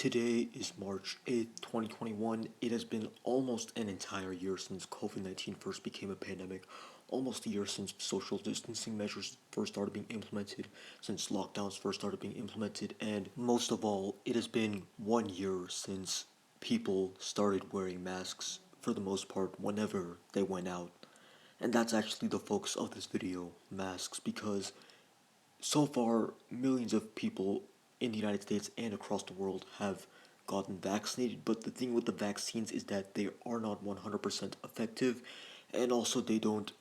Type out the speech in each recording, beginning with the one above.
Today is March 8th, 2021. It has been almost an entire year since COVID-19 first became a pandemic, almost a year since social distancing measures first started being implemented, since lockdowns first started being implemented, and most of all, it has been 1 year since people started wearing masks for the most part whenever they went out. And that's actually the focus of this video, masks, because so far, millions of people in the United States and across the world have gotten vaccinated, but the thing with the vaccines is that they are not 100% effective, and also they don't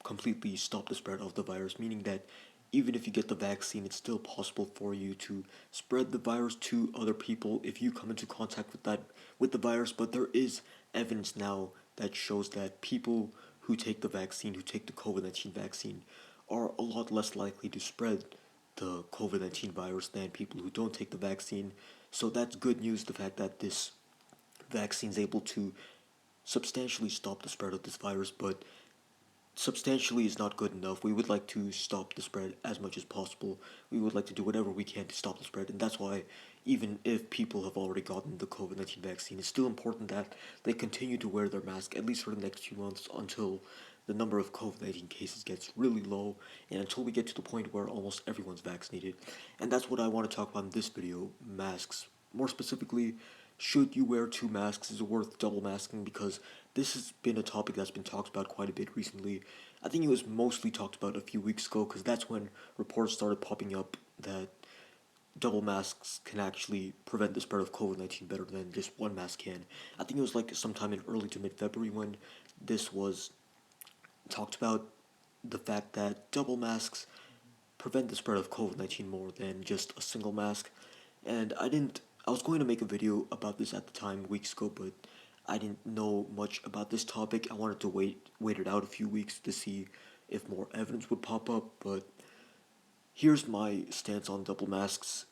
completely stop the spread of the virus, meaning that even if you get the vaccine, it's still possible for you to spread the virus to other people if you come into contact with the virus. But there is evidence now that shows that people who take the vaccine, who take the COVID-19 vaccine, are a lot less likely to spread the COVID-19 virus than people who don't take the vaccine. So that's good news, the fact that this vaccine is able to substantially stop the spread of this virus, but substantially is not good enough. We would like to stop the spread as much as possible. We would like to do whatever we can to stop the spread, and that's why even if people have already gotten the COVID-19 vaccine, it's still important that they continue to wear their mask at least for the next few months until the number of COVID-19 cases gets really low and until we get to the point where almost everyone's vaccinated. And that's what I want to talk about in this video, masks. More specifically, should you wear two masks? Is it worth double masking? Because this has been a topic that's been talked about quite a bit recently. I think it was mostly talked about a few weeks ago because that's when reports started popping up that double masks can actually prevent the spread of COVID-19 better than just one mask can. I think it was like sometime in early to mid-February when this was talked about, the fact that double masks prevent the spread of COVID-19 more than just a single mask. And I was going to make a video about this at the time, weeks ago, but I didn't know much about this topic. I wanted to wait it out a few weeks to see if more evidence would pop up, but here's my stance on double masks.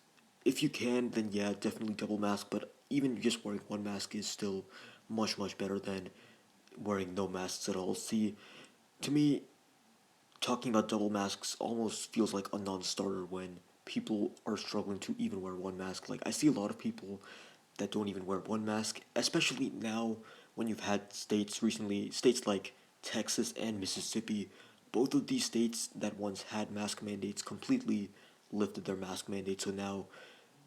If you can, then yeah, definitely double mask, but even just wearing one mask is still much better than wearing no masks at all. See, to me, talking about double masks almost feels like a non-starter when people are struggling to even wear one mask. Like, I see a lot of people that don't even wear one mask, especially now when you've had states recently, states like Texas and Mississippi, both of these states that once had mask mandates completely lifted their mask mandates, so now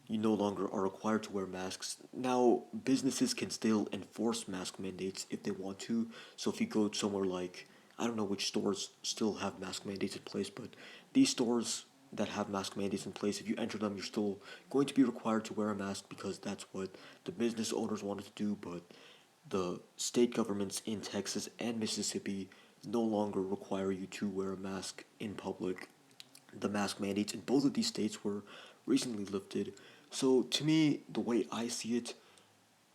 you no longer are required to wear masks. Now, businesses can still enforce mask mandates if they want to. So if you go somewhere like, I don't know which stores still have mask mandates in place, but these stores that have mask mandates in place, if you enter them, you're still going to be required to wear a mask because that's what the business owners wanted to do. But the state governments in Texas and Mississippi no longer require you to wear a mask in public. The mask mandates in both of these states were recently lifted. So to me, the way I see it,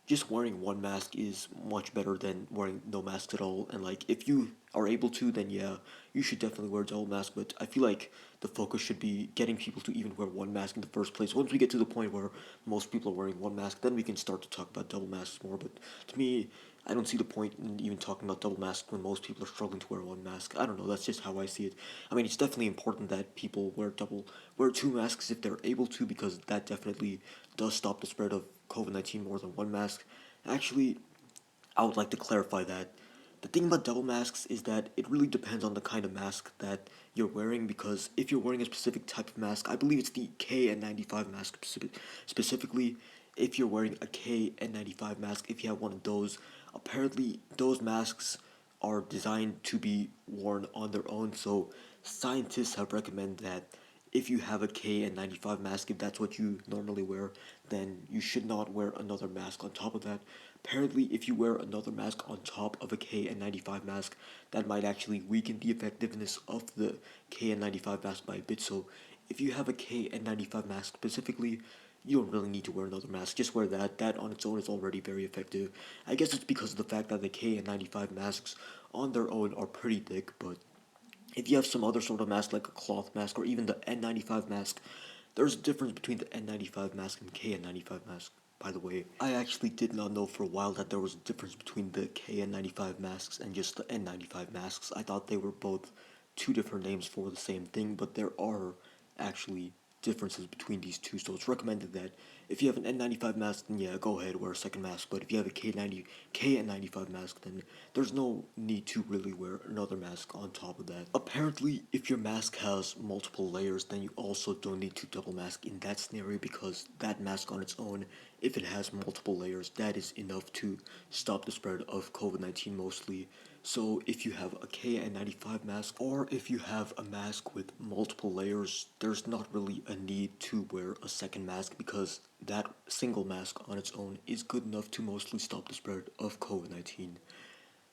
just wearing one mask is much better than wearing no masks at all. And like, if you are able to, then yeah, you should definitely wear a double mask. But I feel like the focus should be getting people to even wear one mask in the first place. Once we get to the point where most people are wearing one mask, then we can start to talk about double masks more. But to me, I don't see the point in even talking about double masks when most people are struggling to wear one mask. I don't know, that's just how I see it. I mean, it's definitely important that people wear two masks if they're able to, because that definitely does stop the spread of COVID-19 more than one mask. Actually, I would like to clarify that the thing about double masks is that it really depends on the kind of mask that you're wearing, because if you're wearing a specific type of mask, I believe it's the KN95 mask specifically, if you're wearing a KN95 mask, if you have one of those, apparently those masks are designed to be worn on their own, so scientists have recommended that if you have a KN95 mask, if that's what you normally wear, then you should not wear another mask on top of that. Apparently, if you wear another mask on top of a KN95 mask, that might actually weaken the effectiveness of the KN95 mask by a bit. So, if you have a KN95 mask specifically, you don't really need to wear another mask. Just wear that. That on its own is already very effective. I guess it's because of the fact that the KN95 masks on their own are pretty thick, but if you have some other sort of mask like a cloth mask or even the N95 mask, there's a difference between the N95 mask and KN95 mask. By the way, I actually did not know for a while that there was a difference between the KN95 masks and just the N95 masks. I thought they were both two different names for the same thing, but there are actually differences between these two. So it's recommended that if you have an N95 mask, then yeah, go ahead, wear a second mask. But if you have a KN95 mask, then there's no need to really wear another mask on top of that. Apparently, if your mask has multiple layers, then you also don't need to double mask in that scenario, because that mask on its own, if it has multiple layers, that is enough to stop the spread of COVID-19 mostly. So if you have a KN95 mask, or if you have a mask with multiple layers, there's not really a need to wear a second mask, because that single mask on its own is good enough to mostly stop the spread of COVID-19.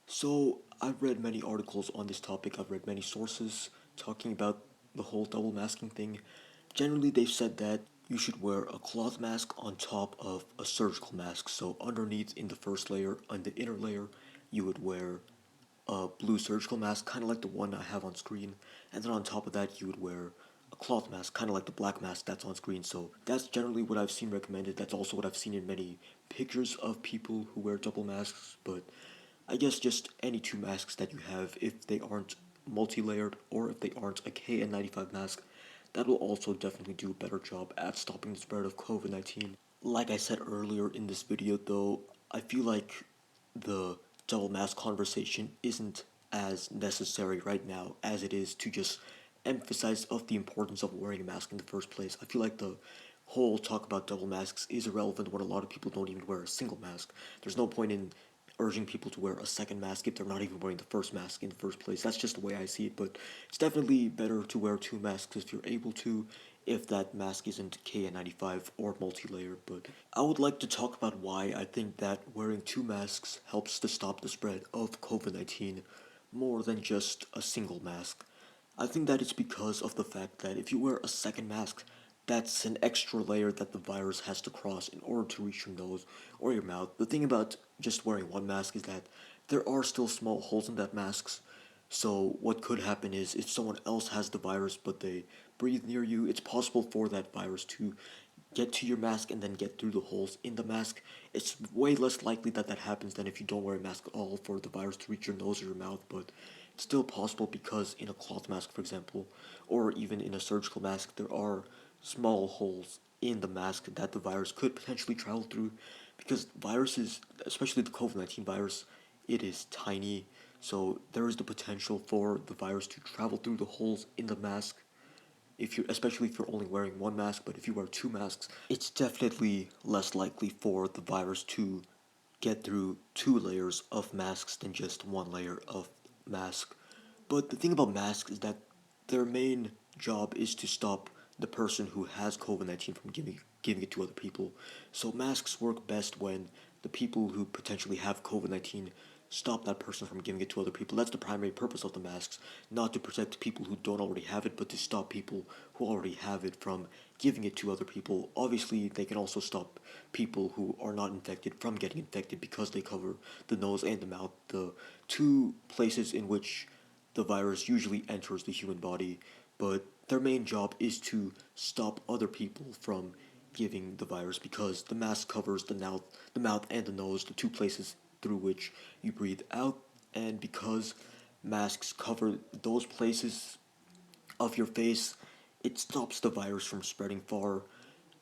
So I've read many articles on this topic, I've read many sources talking about the whole double masking thing. Generally, they've said that you should wear a cloth mask on top of a surgical mask. So underneath, in the first layer, on the inner layer, you would wear a blue surgical mask, kind of like the one I have on screen, and then on top of that, you would wear a cloth mask, kind of like the black mask that's on screen. So that's generally what I've seen recommended. That's also what I've seen in many pictures of people who wear double masks. But I guess just any two masks that you have, if they aren't multi-layered or if they aren't a KN95 mask, that will also definitely do a better job at stopping the spread of COVID-19. Like I said earlier in this video though, I feel like the double mask conversation isn't as necessary right now as it is to just emphasize of the importance of wearing a mask in the first place. I feel like the whole talk about double masks is irrelevant when a lot of people don't even wear a single mask. There's no point in urging people to wear a second mask if they're not even wearing the first mask in the first place. That's just the way I see it, but it's definitely better to wear two masks if you're able to, if that mask isn't KN95 or multi-layered. But I would like to talk about why I think that wearing two masks helps to stop the spread of COVID-19 more than just a single mask. I think that it's because of the fact that if you wear a second mask, that's an extra layer that the virus has to cross in order to reach your nose or your mouth. The thing about just wearing one mask is that there are still small holes in that mask. So what could happen is if someone else has the virus but they breathe near you, it's possible for that virus to get to your mask and then get through the holes in the mask. It's way less likely that that happens than if you don't wear a mask at all for the virus to reach your nose or your mouth, but it's still possible because in a cloth mask, for example, or even in a surgical mask, there are small holes in the mask that the virus could potentially travel through, because viruses, especially the COVID-19 virus, it is tiny, so there is the potential for the virus to travel through the holes in the mask, if you especially if you're only wearing one mask. But if you wear two masks, it's definitely less likely for the virus to get through two layers of masks than just one layer of mask. But the thing about masks is that their main job is to stop the person who has COVID-19 from giving it to other people. So masks work best when the people who potentially have COVID-19 stop that person from giving it to other people. That's the primary purpose of the masks, not to protect people who don't already have it, but to stop people who already have it from giving it to other people. Obviously, they can also stop people who are not infected from getting infected because they cover the nose and the mouth, the two places in which the virus usually enters the human body. But their main job is to stop other people from giving the virus, because the mask covers the mouth and the nose, the two places through which you breathe out, and because masks cover those places of your face, it stops the virus from spreading far.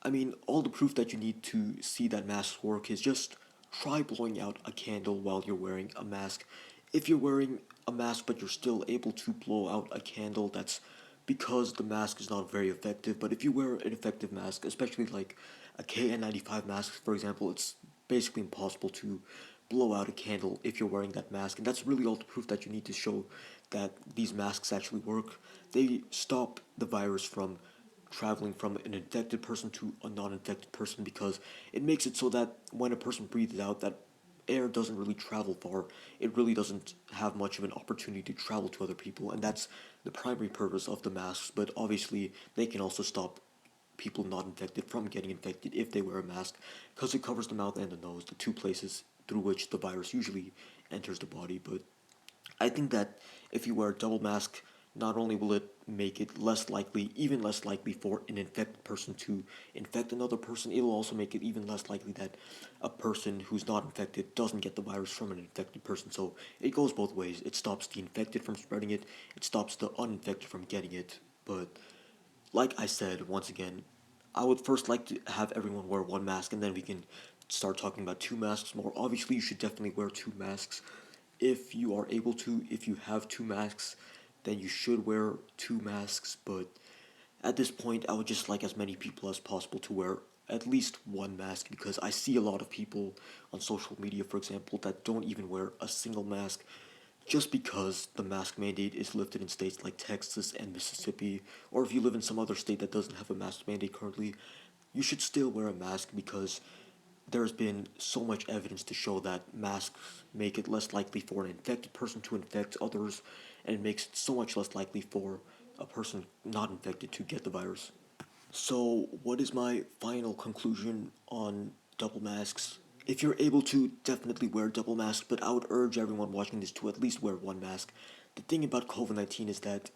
I mean, all the proof that you need to see that masks work is just try blowing out a candle while you're wearing a mask. If you're wearing a mask but you're still able to blow out a candle, that's because the mask is not very effective. But if you wear an effective mask, especially like a KN95 mask, for example, it's basically impossible to blow out a candle if you're wearing that mask. And that's really all the proof that you need to show that these masks actually work. They stop the virus from traveling from an infected person to a non-infected person, because it makes it so that when a person breathes out, that air doesn't really travel far. It really doesn't have much of an opportunity to travel to other people, and that's the primary purpose of the masks. But obviously, they can also stop people not infected from getting infected if they wear a mask, because it covers the mouth and the nose, the two places through which the virus usually enters the body. But I think that if you wear a double mask, not only will it make it less likely, even less likely for an infected person to infect another person, it will also make it even less likely that a person who's not infected doesn't get the virus from an infected person. So it goes both ways. It stops the infected from spreading it, it stops the uninfected from getting it. But like I said, once again, I would first like to have everyone wear one mask and then we can start talking about two masks more. Obviously, you should definitely wear two masks. If you are able to, if you have two masks, then you should wear two masks, but at this point, I would just like as many people as possible to wear at least one mask because I see a lot of people on social media, for example, that don't even wear a single mask just because the mask mandate is lifted in states like Texas and Mississippi, or if you live in some other state that doesn't have a mask mandate currently, you should still wear a mask because there's been so much evidence to show that masks make it less likely for an infected person to infect others, and it makes it so much less likely for a person not infected to get the virus. So, what is my final conclusion on double masks? If you're able to, definitely wear double masks, but I would urge everyone watching this to at least wear one mask. The thing about COVID 19 is that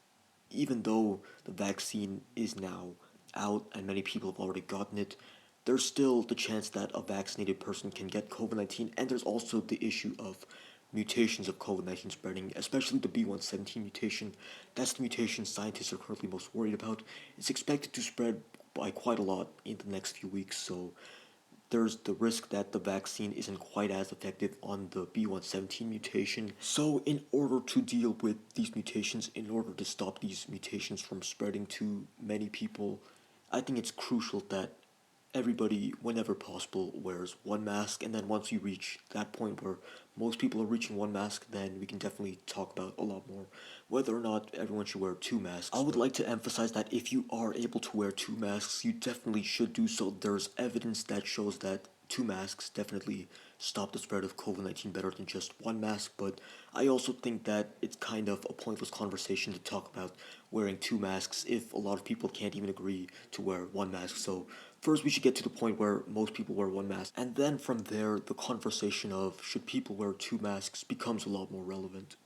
even though the vaccine is now out and many people have already gotten it, there's still the chance that a vaccinated person can get COVID 19, and there's also the issue of mutations of COVID 19 spreading, especially the B117 mutation. That's the mutation scientists are currently most worried about. It's expected to spread by quite a lot in the next few weeks, so there's the risk that the vaccine isn't quite as effective on the B117 mutation. So, in order to deal with these mutations, in order to stop these mutations from spreading to many people, I think it's crucial that everybody, whenever possible, wears one mask. And then once you reach that point where most people are reaching one mask, then we can definitely talk about a lot more whether or not everyone should wear two masks. I would like to emphasize that if you are able to wear two masks, you definitely should do so. There's evidence that shows that two masks definitely stop the spread of COVID 19 better than just one mask, but I also think that it's kind of a pointless conversation to talk about wearing two masks if a lot of people can't even agree to wear one mask. So, first, we should get to the point where most people wear one mask, and then from there, the conversation of should people wear two masks becomes a lot more relevant.